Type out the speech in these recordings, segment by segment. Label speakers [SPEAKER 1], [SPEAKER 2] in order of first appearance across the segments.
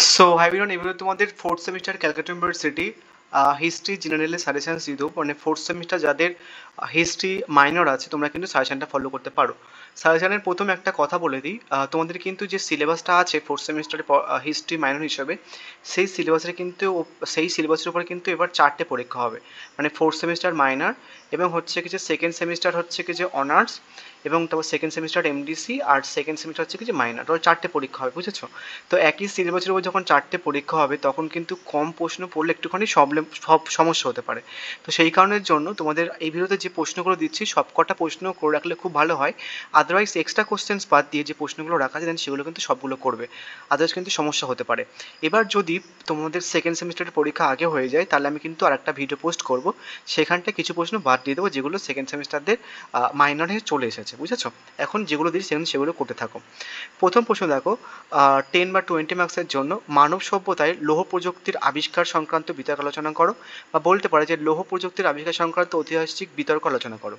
[SPEAKER 1] So high everyone, এগুলো তোমাদের fourth semester Calcutta university history জেনারেলে সাজেশন দিয়ে দেবো। মানে ফোর্থ সেমিস্টার যাদের হিস্ট্রি মাইনর আছে তোমরা কিন্তু সাজেশনটা ফলো করতে পারো। সাজেশনের প্রথম একটা কথা বলে দিই, তোমাদের কিন্তু যে সিলেবাসটা আছে ফোর্থ সেমিস্টারে হিস্ট্রি মাইনর হিসাবে, সেই সিলেবাসের কিন্তু সেই সিলেবাসের উপর কিন্তু এবার 4টে পরীক্ষা হবে। মানে ফোর্থ সেমিস্টার মাইনর এবং হচ্ছে কি যে সেকেন্ড সেমিস্টার হচ্ছে কি যে অনার্স, এবং তারপর সেকেন্ড সেমিস্টার এমডিসি, আর সেকেন্ড সেমিস্টার হচ্ছে কি যে মাইনর। তো 4টে পরীক্ষা হবে, বুঝেছো? তো একই সিলেবাসের উপর যখন 4টে পরীক্ষা হবে তখন কিন্তু কম প্রশ্ন পড়লে একটুখানি সব সমস্যা হতে পারে। তো সেই কারণের জন্য তোমাদের এই ভিডিওতে যে প্রশ্নগুলো দিচ্ছি সব কটা প্রশ্ন করে রাখলে খুব ভালো হয়। আদারওয়াইজ এক্সট্রা কোশ্চেন্স বাদ দিয়ে যে প্রশ্নগুলো রাখা যায় দেন সেগুলো কিন্তু সবগুলো করবে, আদারওয়াইজ কিন্তু সমস্যা হতে পারে। এবার যদি তোমাদের সেকেন্ড সেমিস্টারের পরীক্ষা আগে হয়ে যায় তাহলে আমি কিন্তু আর একটা ভিডিও পোস্ট করব, সেখানটা কিছু প্রশ্ন বাদ দিয়ে দেবো যেগুলো সেকেন্ড সেমিস্টারদের মাইনরে চলে এসেছে, বুঝেছো? এখন যেগুলো দিই সেগুলো করতে থাকো। প্রথম প্রশ্ন দেখো, 10 বা 20 মার্কসের জন্য মানব সভ্যতায় লৌহ প্রযুক্তির আবিষ্কার সংক্রান্ত বিতর্ক আলোচনা করো, বা বলতে পারে যে লৌহ প্রযুক্তির আবিষ্কার সংক্রান্ত ঐতিহাসিক বিতর্ক আলোচনা করো।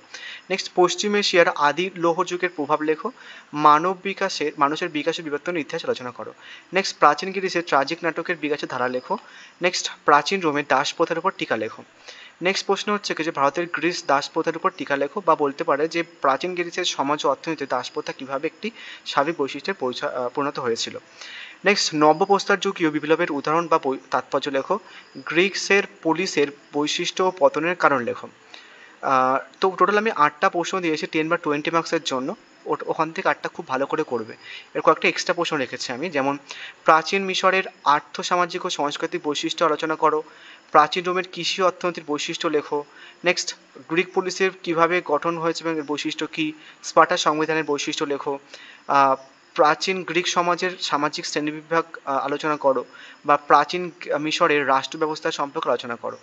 [SPEAKER 1] নেক্সট, পশ্চিম এশিয়ার আদি লৌহ যুগের প্রভাব লেখো। মানুষের বিকাশের বিবর্তনের ইতিহাস আলোচনা করো। নেক্সট, প্রাচীন গ্রিসের ট্রাজিক নাটকের বিকাশের ধারা লেখো। নেক্সট, প্রাচীন রোমের দাস প্রথার উপর টিকা লেখো। নেক্সট প্রশ্ন হচ্ছে কি যে ভারতের গ্রিস দাস প্রথার উপর টিকা লেখো, বা বলতে পারে যে প্রাচীন গ্রিসের সমাজ ও অর্থনীতিতে দাস প্রথা কীভাবে একটি স্বাভাবিক বৈশিষ্ট্যে পরিণত হয়েছিল। নেক্সট, নব্যপ্রস্তর যুগীয় বিপ্লবের উদাহরণ বা তাৎপর্য লেখো। গ্রিক্সের পুলিশের বৈশিষ্ট্য ও পতনের কারণ লেখো। তো টোটাল আমি 8টা প্রশ্ন দিয়েছি 10 বা 20 মার্কসের জন্য। ওখান থেকে 8টা খুব ভালো করে করবে। এর কয়েকটা এক্সট্রা প্রশ্ন রেখেছি আমি, যেমন প্রাচীন মিশরের আর্থ সামাজিক ও সাংস্কৃতিক বৈশিষ্ট্য আলোচনা করো। প্রাচীন রোমের কৃষি অর্থনীতির বৈশিষ্ট্য লেখো। নেক্সট, গ্রিক পুলিশের কীভাবে গঠন হয়েছে এবং এর বৈশিষ্ট্য কী। স্পার্টার সংবিধানের বৈশিষ্ট্য লেখো। প্রাচীন গ্রিক সমাজের সামাজিক শ্রেণীবিভাগ আলোচনা করো, বা প্রাচীন মিশরের রাষ্ট্র ব্যবস্থা সম্পর্কে আলোচনা করো।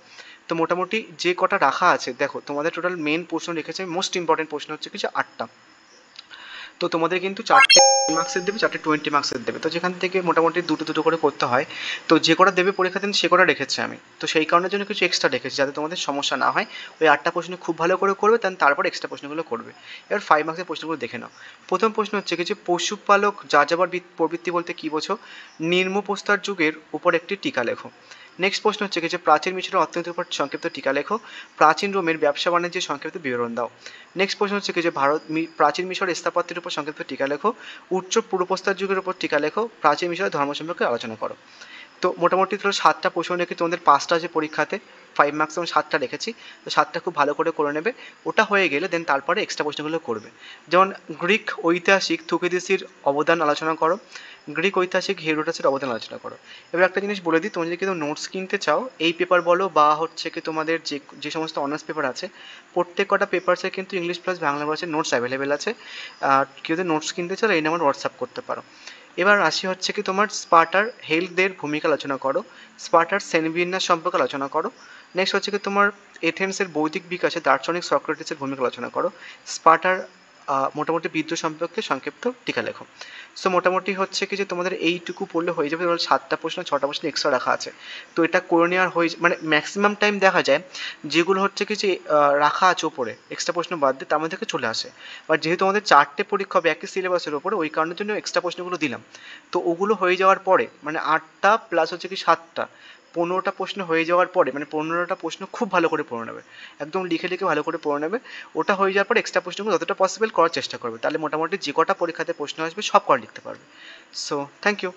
[SPEAKER 1] তো মোটামুটি যে কটা রাখা আছে দেখো, তোমাদের টোটাল মেন প্রশ্ন রেখেছে, মোস্ট ইম্পর্টেন্ট প্রশ্ন হচ্ছে কিছু 8টা। তো তোমাদের কিন্তু 4টে মার্কসের দেবে, 4টে 20 মার্কসের দেবে। তো যেখান থেকে মোটামুটি দুটো দুটো করে করতে হয়। তো যে কটা দেবে পরীক্ষা দিন সে কটা রেখেছি আমি। তো সেই কারণের জন্য কিছু এক্সট্রা রেখেছি যাতে তোমাদের সমস্যা না হয়। ওই 8টা প্রশ্ন খুব ভালো করে করবে, তারপর এক্সট্রা প্রশ্নগুলো করবে। এবার 5 মার্কসের প্রশ্নগুলো দেখে নাও। প্রথম প্রশ্ন হচ্ছে কিছু পশুপালক যাযাবর প্রবৃত্তি বলতে কী বোঝো। নিম্নপ্রস্তর যুগের উপর একটি টিকা লেখো। নেক্সট প্রশ্ন হচ্ছে যে প্রাচীন মিশরের অর্থনীতির উপর সংক্ষিপ্ত টিকা লেখো। প্রাচীন রোমের ব্যবসা বাণিজ্যের সংক্ষিপ্ত বিবরণ দাও। নেক্সট প্রশ্ন হচ্ছে কি যে প্রাচীন মিশর স্থাপত্যের উপর সংক্ষিপ্ত টিকা লেখো। উচ্চ পূর্বপ্রস্তর যুগের উপর টিকা লেখো। প্রাচীন মিশরের ধর্ম সম্পর্কে আলোচনা করো। তো মোটামুটি ধরো 7টা প্রশ্ন রেখে তোমাদের 5টা আছে পরীক্ষাতে, 5 মার্কস আমি 7টা রেখেছি। তো 7টা খুব ভালো করে নেবে। ওটা হয়ে গেলে দেন তারপরে এক্সট্রা প্রশ্নগুলো করবে। যেমন গ্রিক ঐতিহাসিক থুকিদিসির অবদান আলোচনা করো। গ্রিক ঐতিহাসিক হেরোডোটাসের অবদান আলোচনা করো। এবার একটা জিনিস বলে দিই, তুমি যদি কিন্তু নোটস কিনতে চাও এই পেপার বলো বা হচ্ছে কি তোমাদের যে যে সমস্ত অনার্স পেপার আছে প্রত্যেক কটা পেপারসে কিন্তু ইংলিশ প্লাস বাংলা ভাষায় নোটস অ্যাভেলেবেল আছে। কেউ যদি নোটস কিনতে চাও এই নাম্বার হোয়াটসঅ্যাপ করতে পারো। এবার আসি হচ্ছে কি তোমার স্পার্টার হেলথদের ভূমিকা আলোচনা করো। স্পার্টার শ্রেণীবিন্যাস সম্পর্কে আলোচনা করো। নেক্সট হচ্ছে কি তোমার এথেন্সের বৌদ্ধিক বিকাশে দার্শনিক সক্রেটিসের ভূমিকা আলোচনা করো। স্পার্টার মোটামুটি বিদ্রোহ সম্পর্কে সংক্ষিপ্ত টিকা লেখো। সো মোটামুটি হচ্ছে কি যে তোমাদের এইটুকু পড়লে হয়ে যাবে। ধরো 7টা প্রশ্ন 6টা প্রশ্ন এক্সট্রা রাখা আছে। তো এটা করে নেওয়ার হয়ে মানে ম্যাক্সিমাম টাইম দেখা যায় যেগুলো হচ্ছে কি যে রাখা আছে ওপরে এক্সট্রা প্রশ্ন বাদ দিয়ে তার মধ্যে থেকে চলে আসে। বাট যেহেতু আমাদের 4টে পরীক্ষা হবে একই সিলেবাসের ওপরে ওই কারণের জন্য এক্সট্রা প্রশ্নগুলো দিলাম। তো ওগুলো হয়ে যাওয়ার পরে মানে 8টা প্লাস হচ্ছে কি 7টা 15টা প্রশ্ন হয়ে যাওয়ার পরে মানে 15টা প্রশ্ন খুব ভালো করে পড়ে নেবে, একদম লিখে লিখে ভালো করে পড়ে নেবে। ওটা হয়ে যাওয়ার পর এক্সট্রা প্রশ্নগুলো যতটা পসিবল করার চেষ্টা করবে, তাহলে মোটামুটি যে কটা পরীক্ষাতে প্রশ্ন আসবে সব কটা লিখতে পারবে। So thank you.